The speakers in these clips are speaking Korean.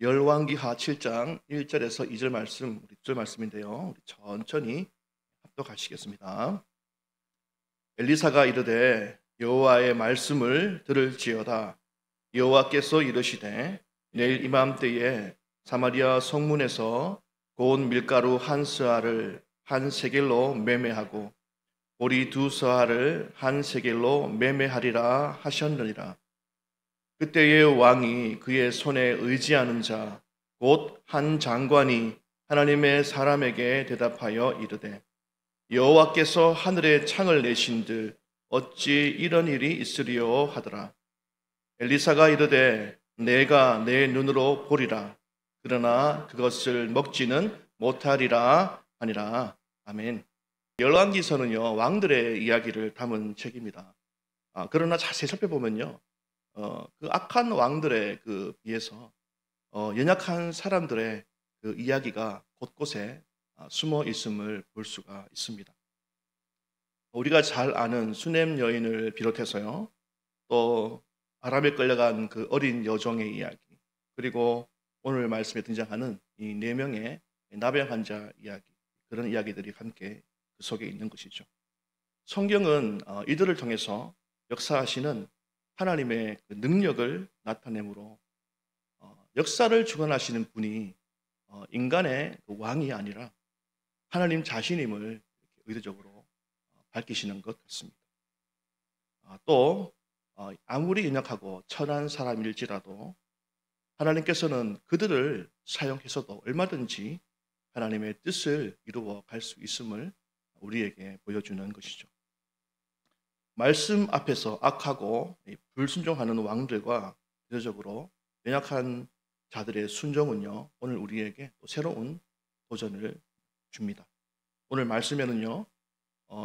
열왕기하 7장 1절에서 2절 말씀, 우리 2절 말씀인데요. 우리 천천히 합독하시겠습니다. 엘리사가 이르되 여호와의 말씀을 들을지어다. 여호와께서 이르시되 내일 이맘때에 사마리아 성문에서 고운 밀가루 한 스아를 한 세겔로 매매하고 보리 두 스아를 한 세겔로 매매하리라 하셨느니라. 그때의 왕이 그의 손에 의지하는 자 곧 한 장관이 하나님의 사람에게 대답하여 이르되 여호와께서 하늘에 창을 내신들 어찌 이런 일이 있으리요 하더라. 엘리사가 이르되 내가 내 눈으로 보리라. 그러나 그것을 먹지는 못하리라 하니라. 아멘. 열왕기서는요 왕들의 이야기를 담은 책입니다. 그러나 자세히 살펴보면요 그 악한 왕들에 비해서 연약한 사람들의 그 이야기가 곳곳에 숨어 있음을 볼 수가 있습니다. 우리가 잘 아는 수넴 여인을 비롯해서요, 또 아람에 끌려간 그 어린 여종의 이야기, 그리고 오늘 말씀에 등장하는 이 4명의 나병 환자 이야기, 그런 이야기들이 함께 그 속에 있는 것이죠. 성경은 이들을 통해서 역사하시는 하나님의 그 능력을 나타내므로 역사를 주관하시는 분이 인간의 그 왕이 아니라 하나님 자신임을 의도적으로 밝히시는 것 같습니다. 또 아무리 연약하고 천한 사람일지라도 하나님께서는 그들을 사용해서도 얼마든지 하나님의 뜻을 이루어 갈 수 있음을 우리에게 보여주는 것이죠. 말씀 앞에서 악하고 불순종하는 왕들과 대조적으로 연약한 자들의 순종은요, 오늘 우리에게 또 새로운 도전을 줍니다. 오늘 말씀에는요,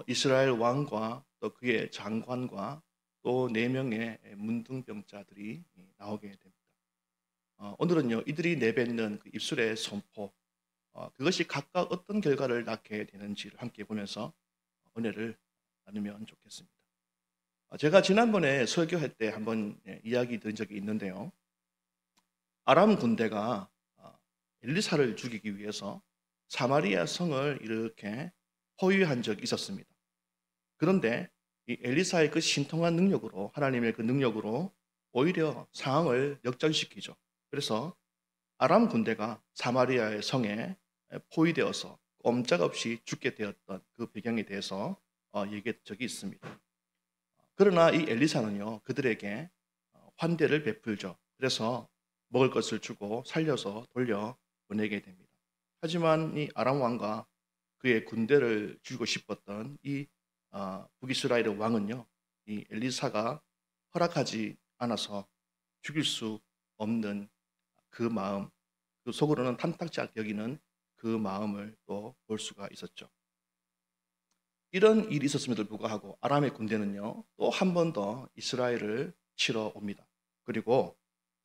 이스라엘 왕과 또 그의 장관과 또 4명의 문둥병자들이 나오게 됩니다. 오늘은요, 이들이 내뱉는 그 입술의 선포, 그것이 각각 어떤 결과를 낳게 되는지를 함께 보면서 은혜를 나누면 좋겠습니다. 제가 지난번에 설교할 때 한번 이야기 드린 적이 있는데요. 아람 군대가 엘리사를 죽이기 위해서 사마리아 성을 이렇게 포위한 적이 있었습니다. 그런데 이 엘리사의 그 신통한 능력으로, 하나님의 그 능력으로 오히려 상황을 역전시키죠. 그래서 아람 군대가 사마리아의 성에 포위되어서 꼼짝없이 죽게 되었던 그 배경에 대해서 얘기한 적이 있습니다. 그러나 이 엘리사는요, 그들에게 환대를 베풀죠. 그래서 먹을 것을 주고 살려서 돌려 보내게 됩니다. 하지만 이 아람 왕과 그의 군대를 죽이고 싶었던 이 북이스라엘의 왕은요, 이 엘리사가 허락하지 않아서 죽일 수 없는 그 마음, 그 속으로는 탐탁지 않게 여기는 그 마음을 또 볼 수가 있었죠. 이런 일이 있었음에도 불구하고 아람의 군대는요, 또 한 번 더 이스라엘을 치러 옵니다. 그리고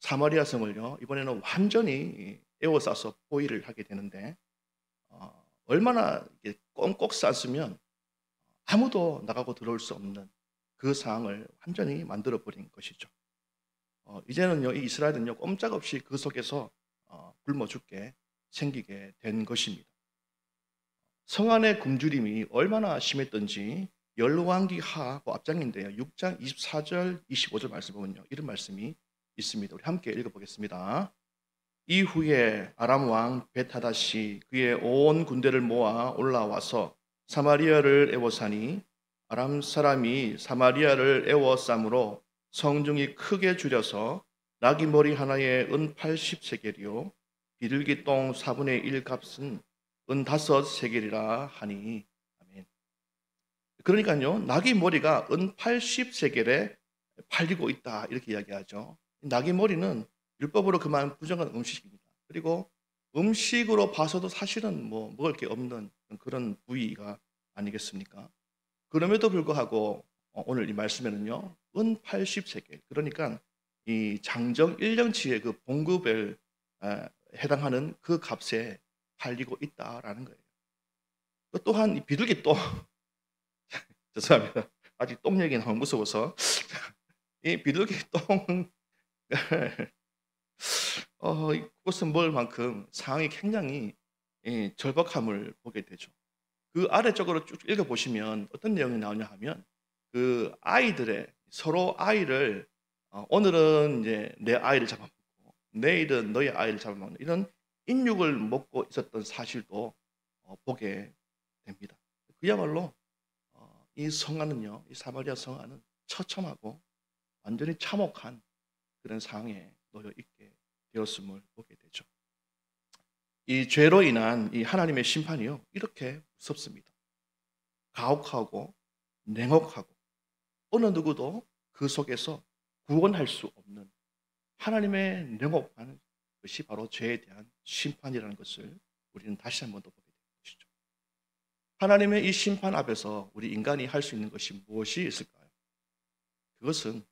사마리아 성을요, 이번에는 완전히 에워싸서 포위를 하게 되는데 얼마나 꽁꽁 쌌으면 아무도 나가고 들어올 수 없는 그 상황을 완전히 만들어버린 것이죠. 이제는요, 이 이스라엘은요, 꼼짝없이 그 속에서 굶어 죽게 생기게 된 것입니다. 성 안의 굶주림이 얼마나 심했던지 열왕기하고 앞장인데요, 6장 24절 25절 말씀 보면요, 이런 말씀이 있습니다. 우리 함께 읽어보겠습니다. 이후에 아람 왕 벳하닷이 그의 온 군대를 모아 올라와서 사마리아를 에워싸니 아람 사람이 사마리아를 에워싸므로 성중이 크게 줄여서 나귀 머리 하나에 은 80세겔이요 비둘기 똥 4분의 1 값은 은 5세겔이라 하니. 아멘. 그러니까요, 나귀 머리가 은 80세겔에 팔리고 있다, 이렇게 이야기하죠. 나귀 머리는 율법으로 그만 부정한 음식입니다. 그리고 음식으로 봐서도 사실은 뭐 먹을 게 없는 그런 부위가 아니겠습니까? 그럼에도 불구하고 오늘 이 말씀에는요, 은 80세겔, 그러니까 이 장정 1년치의 그 봉급에 해당하는 그 값에 팔리고 있다라는 거예요. 또한 이 비둘기 똥, 죄송합니다. 아직 똥 얘기는 너무 무서워서 이 비둘기 똥 그것은 뭘 만큼 상황이 굉장히 절박함을 보게 되죠. 그 아래쪽으로 쭉 읽어보시면 어떤 내용이 나오냐 하면 그 아이들의 서로 아이를 오늘은 이제 내 아이를 잡아먹고 내일은 너의 아이를 잡아먹는 이런 인육을 먹고 있었던 사실도 보게 됩니다. 그야말로 이 성화는요, 이 사마리아 성화는 처참하고 완전히 참혹한 그런 상황에 놓여 있게 되었음을 보게 되죠. 이 죄로 인한 이 하나님의 심판이요, 이렇게 무섭습니다. 가혹하고 냉혹하고 어느 누구도 그 속에서 구원할 수 없는 하나님의 냉혹한 것이 바로 죄에 대한 심판이라는 것을 우리는 다시 한번 더 보게 되는 것이죠. 하나님의 이 심판 앞에서 우리 인간이 할 수 있는 것이 무엇이 있을까요? 그것은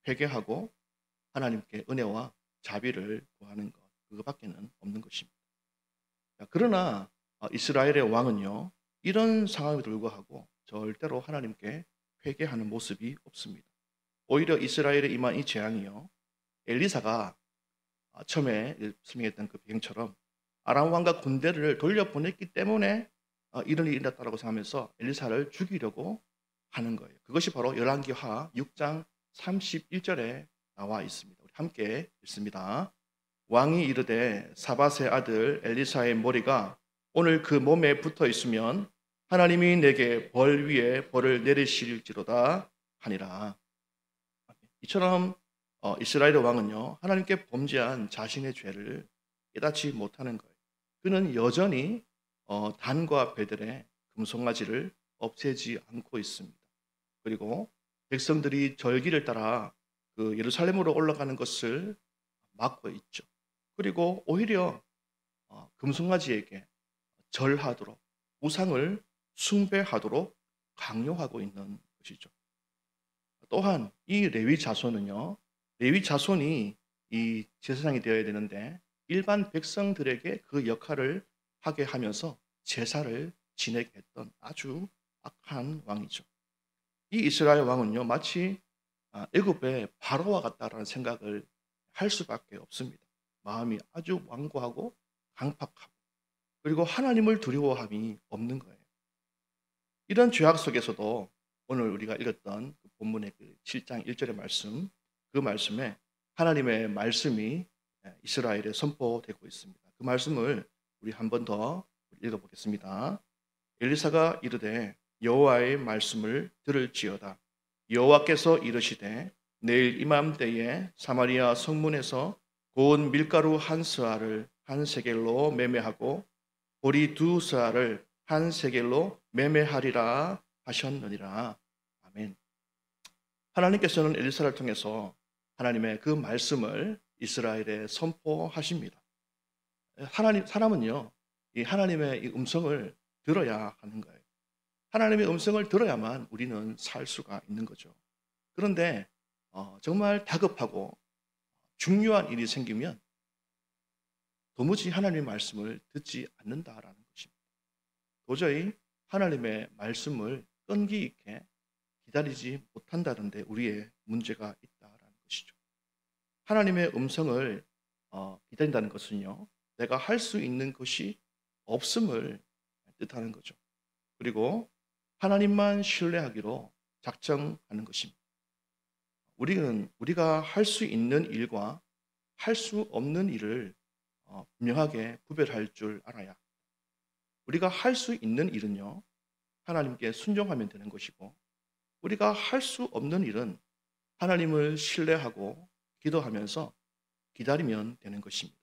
회개하고 하나님께 은혜와 자비를 구하는 것, 그거밖에는 없는 것입니다. 그러나 이스라엘의 왕은요, 이런 상황에도 불구하고 절대로 하나님께 회개하는 모습이 없습니다. 오히려 이스라엘에 임한 이 재앙이요, 엘리사가 처음에 설명했던 그 배경처럼 아람 왕과 군대를 돌려보냈기 때문에 이런 일이 일어났다고 생각하면서 엘리사를 죽이려고 하는 거예요. 그것이 바로 열왕기하 6장 31절에 나와 있습니다. 우리 함께 읽습니다. 왕이 이르되 사밧의 아들 엘리사의 머리가 오늘 그 몸에 붙어 있으면 하나님이 내게 벌 위에 벌을 내리실지로다 하니라. 이처럼 이스라엘 왕은요, 하나님께 범죄한 자신의 죄를 깨닫지 못하는 거예요. 그는 여전히 단과 베들의 금송아지를 없애지 않고 있습니다. 그리고 백성들이 절기를 따라 그 예루살렘으로 올라가는 것을 막고 있죠. 그리고 오히려 금송아지에게 절하도록 우상을 숭배하도록 강요하고 있는 것이죠. 또한 이 레위 자손은요, 레위 자손이 이 제사장이 되어야 되는데 일반 백성들에게 그 역할을 하게 하면서 제사를 지내게 했던 아주 악한 왕이죠. 이 이스라엘 왕은요, 마치 애굽의 바로와 같다라는 생각을 할 수밖에 없습니다. 마음이 아주 완고하고 강팍하고 그리고 하나님을 두려워함이 없는 거예요. 이런 죄악 속에서도 오늘 우리가 읽었던 그 본문의 그 7장 1절의 말씀, 그 말씀에 하나님의 말씀이 이스라엘에 선포되고 있습니다. 그 말씀을 우리 한 번 더 읽어보겠습니다. 엘리사가 이르되 여호와의 말씀을 들을지어다. 여호와께서 이르시되 내일 이맘때에 사마리아 성문에서 고운 밀가루 한 스아를 한 세겔로 매매하고 보리 두 스아를 한 세겔로 매매하리라 하셨느니라. 아멘. 하나님께서는 엘리사를 통해서 하나님의 그 말씀을 이스라엘에 선포하십니다. 사람은요, 이 하나님의 이 음성을 들어야 하는 거예요. 하나님의 음성을 들어야만 우리는 살 수가 있는 거죠. 그런데 정말 다급하고 중요한 일이 생기면 도무지 하나님의 말씀을 듣지 않는다라는 것입니다. 도저히 하나님의 말씀을 끈기 있게 기다리지 못한다는 데 우리의 문제가 있다라는 것이죠. 하나님의 음성을 기다린다는 것은요, 내가 할 수 있는 것이 없음을 뜻하는 거죠. 그리고 하나님만 신뢰하기로 작정하는 것입니다. 우리가 할 수 있는 일과 할 수 없는 일을 분명하게 구별할 줄 알아야. 우리가 할 수 있는 일은요, 하나님께 순종하면 되는 것이고, 우리가 할 수 없는 일은 하나님을 신뢰하고 기도하면서 기다리면 되는 것입니다.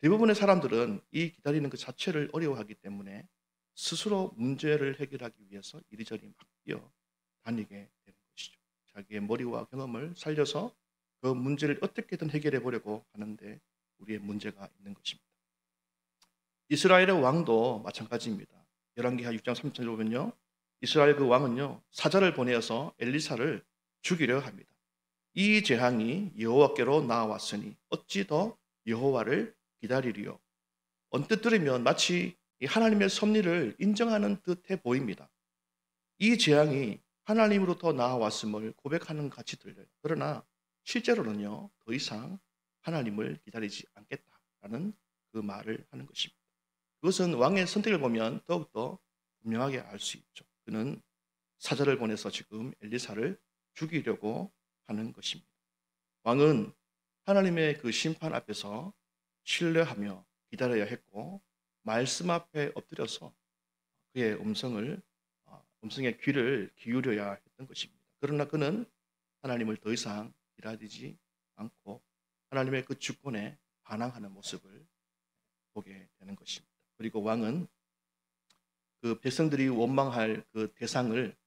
대부분의 사람들은 이 기다리는 그 자체를 어려워하기 때문에 스스로 문제를 해결하기 위해서 이리저리 막 뛰어다니게 되는 것이죠. 자기의 머리와 경험을 살려서 그 문제를 어떻게든 해결해 보려고 하는데 우리의 문제가 있는 것입니다. 이스라엘의 왕도 마찬가지입니다. 열왕기하 6장 3절에 보면요, 이스라엘 그 왕은요, 사자를 보내어서 엘리사를 죽이려 합니다. 이 재앙이 여호와께로 나왔으니 어찌 더 여호와를 기다리리요. 언뜻 들으면 마치 하나님의 섭리를 인정하는 듯해 보입니다. 이 재앙이 하나님으로부터 나왔음을 고백하는 같이 들려요. 그러나 실제로는요, 더 이상 하나님을 기다리지 않겠다라는 그 말을 하는 것입니다. 그것은 왕의 선택을 보면 더욱더 분명하게 알 수 있죠. 그는 사자를 보내서 지금 엘리사를 죽이려고 하는 것입니다. 왕은 하나님의 그 심판 앞에서 신뢰하며 기다려야 했고 말씀 앞에 엎드려서 그의 음성의 귀를 기울여야 했던 것입니다. 그러나 그는 하나님을 더 이상 기다리지 않고 하나님의 그 주권에 반항하는 모습을 보게 되는 것입니다. 그리고 왕은 그 백성들이 원망할 그 대상을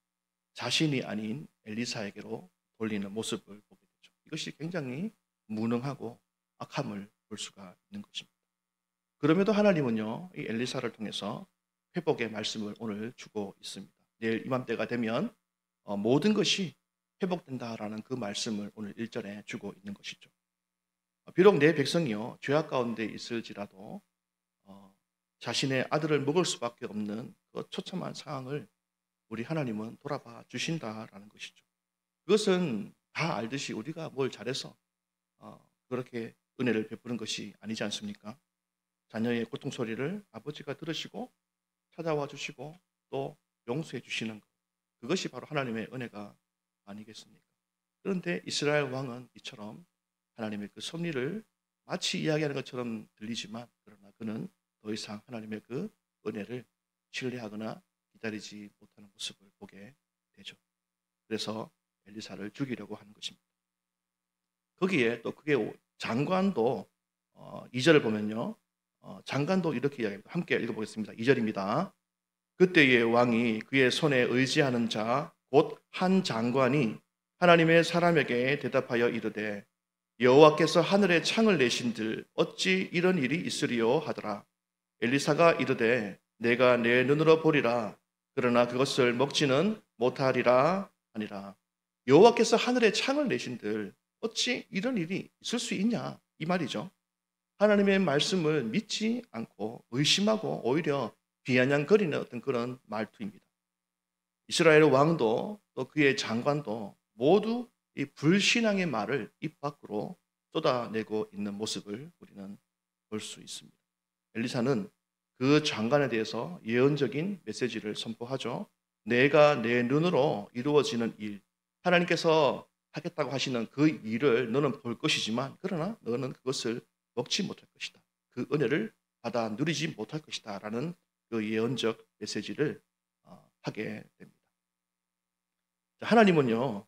자신이 아닌 엘리사에게로 돌리는 모습을 보게 되죠. 이것이 굉장히 무능하고 악함을 볼 수가 있는 것입니다. 그럼에도 하나님은요, 이 엘리사를 통해서 회복의 말씀을 오늘 주고 있습니다. 내일 이맘때가 되면 모든 것이 회복된다라는 그 말씀을 오늘 1절에 주고 있는 것이죠. 비록 내 백성이요 죄악 가운데 있을지라도 자신의 아들을 먹을 수밖에 없는 그 처참한 상황을 우리 하나님은 돌아봐 주신다라는 것이죠. 그것은 다 알듯이 우리가 뭘 잘해서 그렇게 은혜를 베푸는 것이 아니지 않습니까? 자녀의 고통 소리를 아버지가 들으시고 찾아와 주시고 또 용서해 주시는 것, 그것이 바로 하나님의 은혜가 아니겠습니까? 그런데 이스라엘 왕은 이처럼 하나님의 그 섭리를 마치 이야기하는 것처럼 들리지만 그러나 그는 더 이상 하나님의 그 은혜를 신뢰하거나 기다리지 못하는 모습을 보게 되죠. 그래서 엘리사를 죽이려고 하는 것입니다. 거기에 또 그게 장관도 2절을 보면요, 장관도 이렇게 이야기합니다. 함께 읽어보겠습니다. 2절입니다. 그때의 왕이 그의 손에 의지하는 자 곧 한 장관이 하나님의 사람에게 대답하여 이르되 여호와께서 하늘에 창을 내신들 어찌 이런 일이 있으리요 하더라. 엘리사가 이르되 내가 내 눈으로 보리라. 그러나 그것을 먹지는 못하리라 하니라. 여호와께서 하늘에 창을 내신들 어찌 이런 일이 있을 수 있냐, 이 말이죠. 하나님의 말씀을 믿지 않고 의심하고 오히려 비아냥거리는 어떤 그런 말투입니다. 이스라엘 왕도 또 그의 장관도 모두 이 불신앙의 말을 입 밖으로 쏟아내고 있는 모습을 우리는 볼 수 있습니다. 엘리사는 그 장관에 대해서 예언적인 메시지를 선포하죠. 내가 내 눈으로 이루어지는 일, 하나님께서 하겠다고 하시는 그 일을 너는 볼 것이지만 그러나 너는 그것을 먹지 못할 것이다. 그 은혜를 받아 누리지 못할 것이다 라는 그 예언적 메시지를 하게 됩니다. 하나님은요,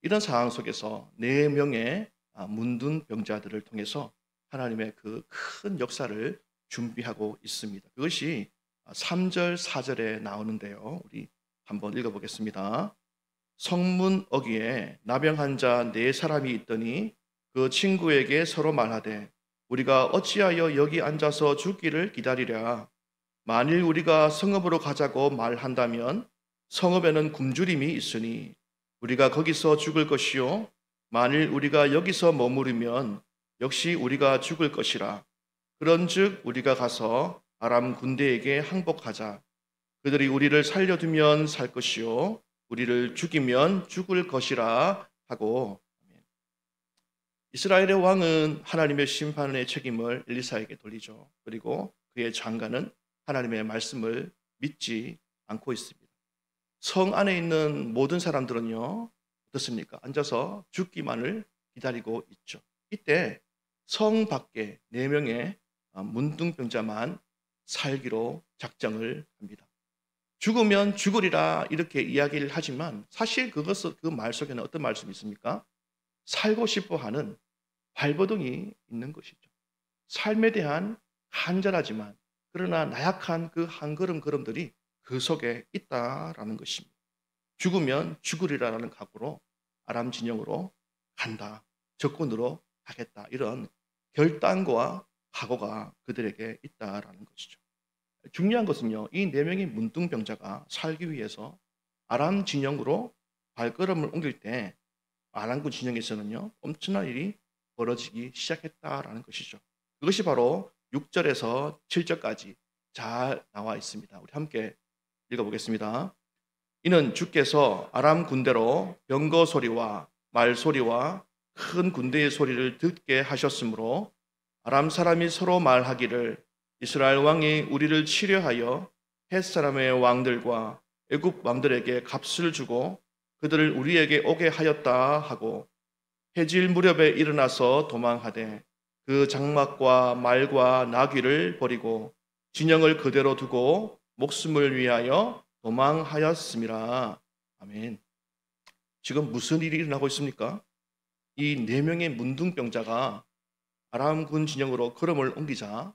이런 상황 속에서 4명의 문둥 병자들을 통해서 하나님의 그 큰 역사를 준비하고 있습니다. 그것이 3절, 4절에 나오는데요. 우리 한번 읽어보겠습니다. 성문 어귀에 나병한 자 4사람이 있더니 그 친구에게 서로 말하되 우리가 어찌하여 여기 앉아서 죽기를 기다리랴. 만일 우리가 성읍으로 가자고 말한다면 성읍에는 굶주림이 있으니 우리가 거기서 죽을 것이요 만일 우리가 여기서 머무르면 역시 우리가 죽을 것이라. 그런즉 우리가 가서 아람 군대에게 항복하자. 그들이 우리를 살려두면 살 것이요 우리를 죽이면 죽을 것이라 하고. 이스라엘의 왕은 하나님의 심판의 책임을 엘리사에게 돌리죠. 그리고 그의 장관은 하나님의 말씀을 믿지 않고 있습니다. 성 안에 있는 모든 사람들은요, 어떻습니까? 앉아서 죽기만을 기다리고 있죠. 이때 성 밖에 4명의 문둥병자만 살기로 작정을 합니다. 죽으면 죽으리라 이렇게 이야기를 하지만 사실 그 말 속에는 어떤 말씀이 있습니까? 살고 싶어 하는 발버둥이 있는 것이죠. 삶에 대한 간절하지만 그러나 나약한 그 한 걸음들이 그 속에 있다라는 것입니다. 죽으면 죽으리라는 각오로 아람 진영으로 간다. 적군으로 가겠다. 이런 결단과 각오가 그들에게 있다라는 것이죠. 중요한 것은요, 이 4명의 문둥병자가 살기 위해서 아람 진영으로 발걸음을 옮길 때 아람군 진영에서는요, 엄청난 일이 벌어지기 시작했다라는 것이죠. 그것이 바로 6절에서 7절까지 잘 나와 있습니다. 우리 함께 읽어보겠습니다. 이는 주께서 아람 군대로 병거 소리와 말 소리와 큰 군대의 소리를 듣게 하셨으므로 아람 사람이 서로 말하기를 이스라엘 왕이 우리를 치려하여 헷 사람의 왕들과 애굽 왕들에게 값을 주고 그들을 우리에게 오게 하였다 하고 해질 무렵에 일어나서 도망하되 그 장막과 말과 나귀를 버리고 진영을 그대로 두고 목숨을 위하여 도망하였음이라. 아멘. 지금 무슨 일이 일어나고 있습니까? 이 네 명의 문둥병자가 아람군 진영으로 걸음을 옮기자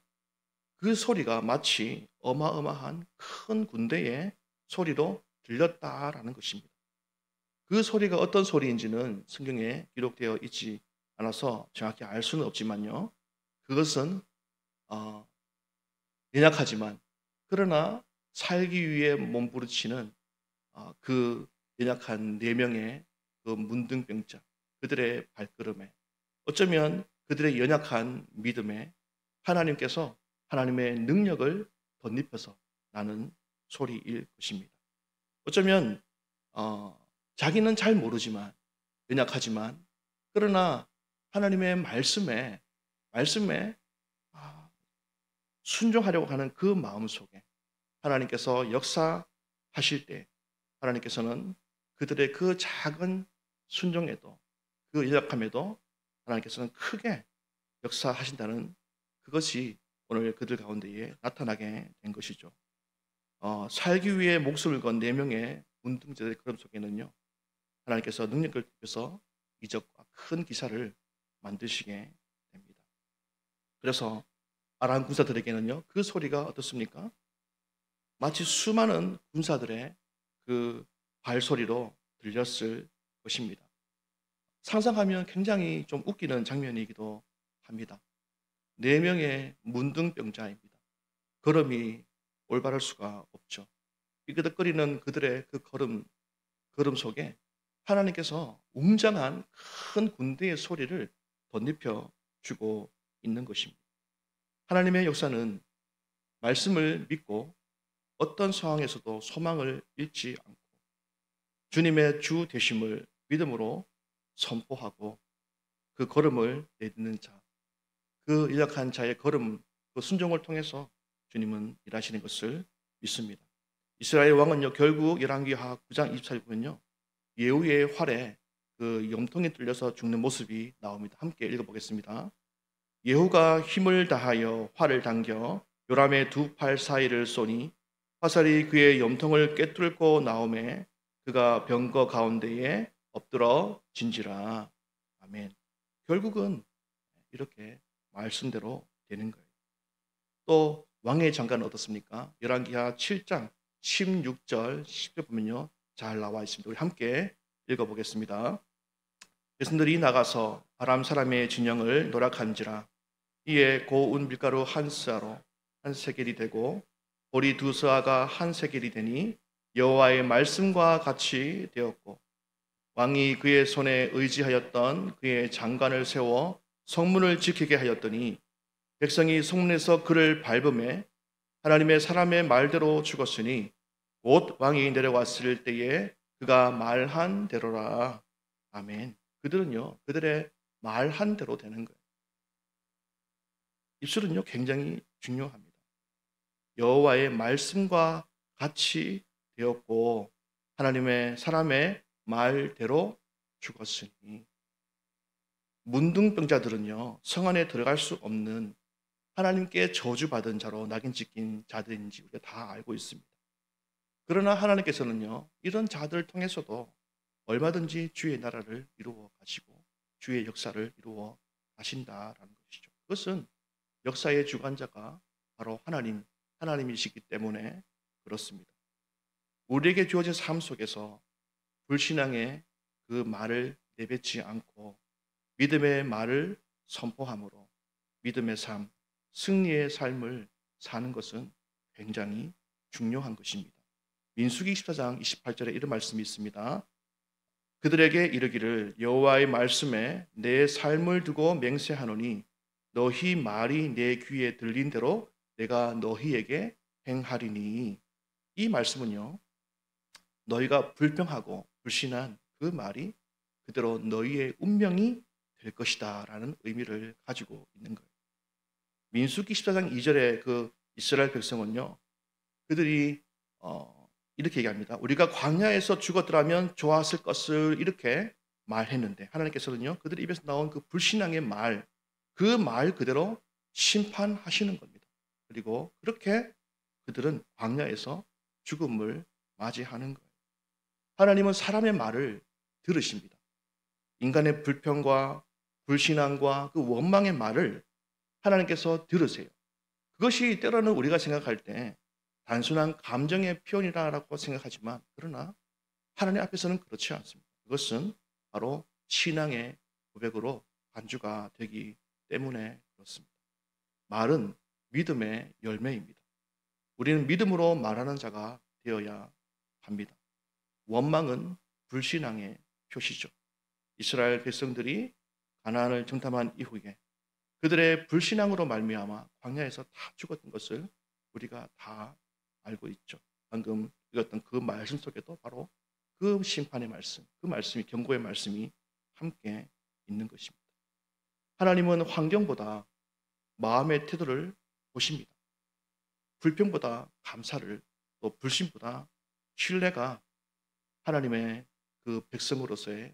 그 소리가 마치 어마어마한 큰 군대의 소리로 들렸다라는 것입니다. 그 소리가 어떤 소리인지는 성경에 기록되어 있지 않아서 정확히 알 수는 없지만요. 그것은 연약하지만 그러나 살기 위해 몸부림치는 그 연약한 네 명의 그 문둥병자 그들의 발걸음에 어쩌면 그들의 연약한 믿음에 하나님께서 하나님의 능력을 덧입혀서 나는 소리일 것입니다. 어쩌면 자기는 잘 모르지만 연약하지만 그러나 하나님의 말씀에 순종하려고 하는 그 마음 속에 하나님께서 역사하실 때 하나님께서는 그들의 그 작은 순종에도 그 연약함에도 하나님께서는 크게 역사하신다는 그것이 오늘 그들 가운데에 나타나게 된 것이죠. 살기 위해 목숨을 건 네 명의 문둥자의 걸음 속에는요. 하나님께서 능력을 주셔서 이적과 큰 기사를 만드시게 됩니다. 그래서 아람 군사들에게는요. 그 소리가 어떻습니까? 마치 수많은 군사들의 그 발소리로 들렸을 것입니다. 상상하면 굉장히 좀 웃기는 장면이기도 합니다. 네 명의 문둥병자입니다. 걸음이 올바를 수가 없죠. 삐그덕거리는 그들의 그 걸음 속에 하나님께서 웅장한 큰 군대의 소리를 덧입혀 주고 있는 것입니다. 하나님의 역사는 말씀을 믿고 어떤 상황에서도 소망을 잃지 않고 주님의 주 되심을 믿음으로 선포하고 그 걸음을 내딛는 자, 그 연약한 자의 걸음, 그 순종을 통해서 주님은 일하시는 것을 믿습니다. 이스라엘 왕은요 결국 열왕기하 9장 24절 보면요 예후의 활에 그 염통이 뚫려서 죽는 모습이 나옵니다. 함께 읽어보겠습니다. 예후가 힘을 다하여 활을 당겨 요람의 두 팔 사이를 쏘니 화살이 그의 염통을 꿰뚫고 나오매 그가 병거 가운데에 엎드러 진지라. 아멘. 결국은 이렇게 말씀대로 되는 거예요. 또 왕의 장관은 어떻습니까? 열왕기하 7장 16절 10절 보면요 잘 나와 있습니다. 우리 함께 읽어보겠습니다. 백성들이 나가서 아람 사람의 진영을 노략한지라. 이에 고운 밀가루 한 스아로 한 세겔이 되고 보리 두 스아가 한 세겔이 되니 여호와의 말씀과 같이 되었고 왕이 그의 손에 의지하였던 그의 장관을 세워 성문을 지키게 하였더니 백성이 성문에서 그를 밟음에 하나님의 사람의 말대로 죽었으니 곧 왕이 내려왔을 때에 그가 말한 대로라. 아멘. 그들은요 그들의 말한 대로 되는 거예요. 입술은요 굉장히 중요합니다. 여호와의 말씀과 같이 되었고 하나님의 사람의 말대로 죽었으니 문둥병자들은요 성 안에 들어갈 수 없는 하나님께 저주받은 자로 낙인 찍힌 자들인지 우리가 다 알고 있습니다. 그러나 하나님께서는요 이런 자들을 통해서도 얼마든지 주의 나라를 이루어 가시고 주의 역사를 이루어 가신다라는 것이죠. 그것은 역사의 주관자가 바로 하나님이시기 때문에 그렇습니다. 우리에게 주어진 삶 속에서 불신앙의 그 말을 내뱉지 않고 믿음의 말을 선포함으로 믿음의 삶, 승리의 삶을 사는 것은 굉장히 중요한 것입니다. 민수기 24장 28절에 이런 말씀이 있습니다. 그들에게 이르기를 여호와의 말씀에 내 삶을 두고 맹세하노니 너희 말이 내 귀에 들린 대로 내가 너희에게 행하리니. 이 말씀은요 너희가 불평하고 불신한 그 말이 그대로 너희의 운명이 될 것이다 라는 의미를 가지고 있는 거예요. 민수기 14장 2절에 그 이스라엘 백성은요, 그들이 이렇게 얘기합니다. 우리가 광야에서 죽었더라면 좋았을 것을 이렇게 말했는데, 하나님께서는요 그들 입에서 나온 그 불신앙의 말, 그 말 그대로 심판하시는 겁니다. 그리고 그렇게 그들은 광야에서 죽음을 맞이하는 거예요. 하나님은 사람의 말을 들으십니다. 인간의 불평과 불신앙과 그 원망의 말을 하나님께서 들으세요. 그것이 때로는 우리가 생각할 때 단순한 감정의 표현이라고 생각하지만, 그러나 하나님 앞에서는 그렇지 않습니다. 그것은 바로 신앙의 고백으로 간주가 되기 때문에 그렇습니다. 말은 믿음의 열매입니다. 우리는 믿음으로 말하는 자가 되어야 합니다. 원망은 불신앙의 표시죠. 이스라엘 백성들이 가나안을 정탐한 이후에 그들의 불신앙으로 말미암아 광야에서 다 죽었던 것을 우리가 다 알고 있죠. 방금 읽었던 그 말씀 속에도 바로 그 심판의 말씀, 그 말씀이, 경고의 말씀이 함께 있는 것입니다. 하나님은 환경보다 마음의 태도를 보십니다. 불평보다 감사를, 또 불신보다 신뢰가 하나님의 그 백성으로서의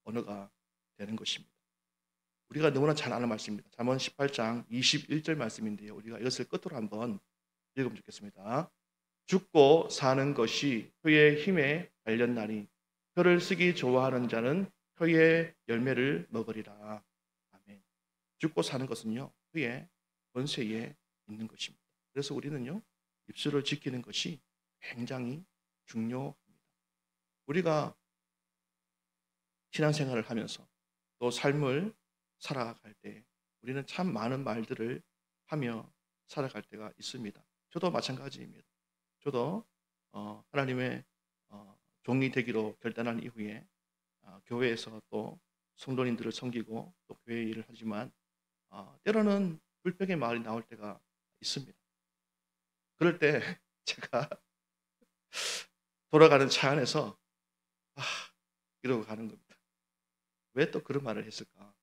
언어가 되는 것입니다. 우리가 너무나 잘 아는 말씀입니다. 잠언 18장 21절 말씀인데요, 우리가 이것을 끝으로 한번 읽으면 좋겠습니다. 죽고 사는 것이 혀의 힘에 달렸나니 혀를 쓰기 좋아하는 자는 혀의 열매를 먹으리라. 아멘. 죽고 사는 것은요, 혀의 권세에 있는 것입니다. 그래서 우리는요, 입술을 지키는 것이 굉장히 중요합니다. 우리가 신앙생활을 하면서 또 삶을 살아갈 때 우리는 참 많은 말들을 하며 살아갈 때가 있습니다. 저도 마찬가지입니다. 저도 하나님의 종이 되기로 결단한 이후에 교회에서 또 성도님들을 섬기고 또 교회 일을 하지만 때로는 불평의 말이 나올 때가 있습니다. 그럴 때 제가 돌아가는 차 안에서 이러고 가는 겁니다. 왜 또 그런 말을 했을까?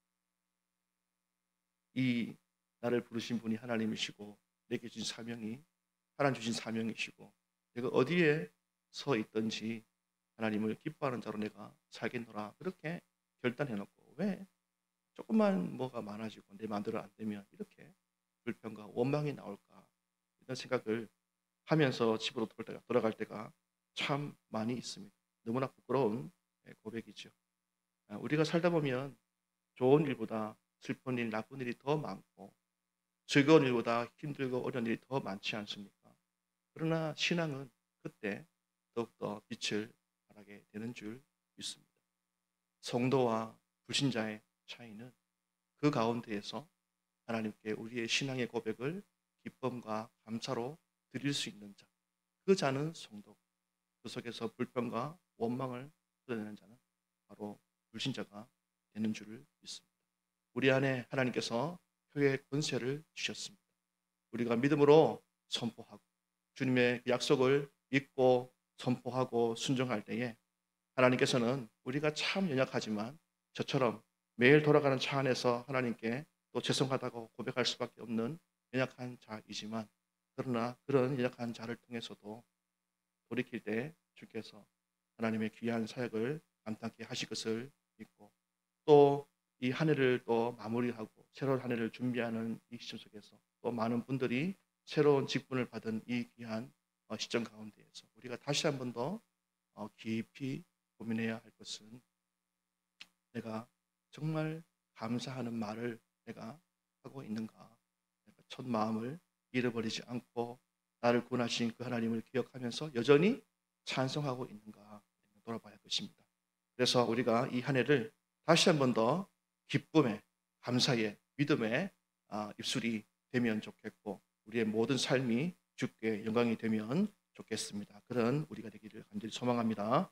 이 나를 부르신 분이 하나님이시고 내게 주신 사명이 하나님 주신 사명이시고, 내가 어디에 서 있든지 하나님을 기뻐하는 자로 내가 살겠노라, 그렇게 결단해놓고 왜 조금만 뭐가 많아지고 내 마음대로 안 되면 이렇게 불평과 원망이 나올까, 이런 생각을 하면서 집으로 돌아갈 때가 참 많이 있습니다. 너무나 부끄러운 고백이죠. 우리가 살다 보면 좋은 일보다 슬픈 일, 나쁜 일이 더 많고 즐거운 일보다 힘들고 어려운 일이 더 많지 않습니까? 그러나 신앙은 그때 더욱더 빛을 발하게 되는 줄 믿습니다. 성도와 불신자의 차이는 그 가운데에서 하나님께 우리의 신앙의 고백을 기쁨과 감사로 드릴 수 있는 자, 그 자는 성도고, 그 속에서 불평과 원망을 드러내는 자는 바로 불신자가 되는 줄을 믿습니다. 우리 안에 하나님께서 혀의 권세를 주셨습니다. 우리가 믿음으로 선포하고 주님의 약속을 믿고 선포하고 순종할 때에 하나님께서는 우리가 참 연약하지만 저처럼 매일 돌아가는 차 안에서 하나님께 또 죄송하다고 고백할 수밖에 없는 연약한 자이지만, 그러나 그런 연약한 자를 통해서도 돌이킬 때 주께서 하나님의 귀한 사역을 감당케 하실 것을 믿고, 또 이 한 해를 또 마무리하고 새로운 한 해를 준비하는 이 시점 속에서 또 많은 분들이 새로운 직분을 받은 이 귀한 시점 가운데에서 우리가 다시 한 번 더 깊이 고민해야 할 것은, 내가 정말 감사하는 말을 내가 하고 있는가, 내가 첫 마음을 잃어버리지 않고 나를 구원하신 그 하나님을 기억하면서 여전히 찬송하고 있는가 돌아봐야 할 것입니다. 그래서 우리가 이 한 해를 다시 한 번 더 기쁨의, 감사의, 믿음의 입술이 되면 좋겠고, 우리의 모든 삶이 주께 영광이 되면 좋겠습니다. 그런 우리가 되기를 간절히 소망합니다.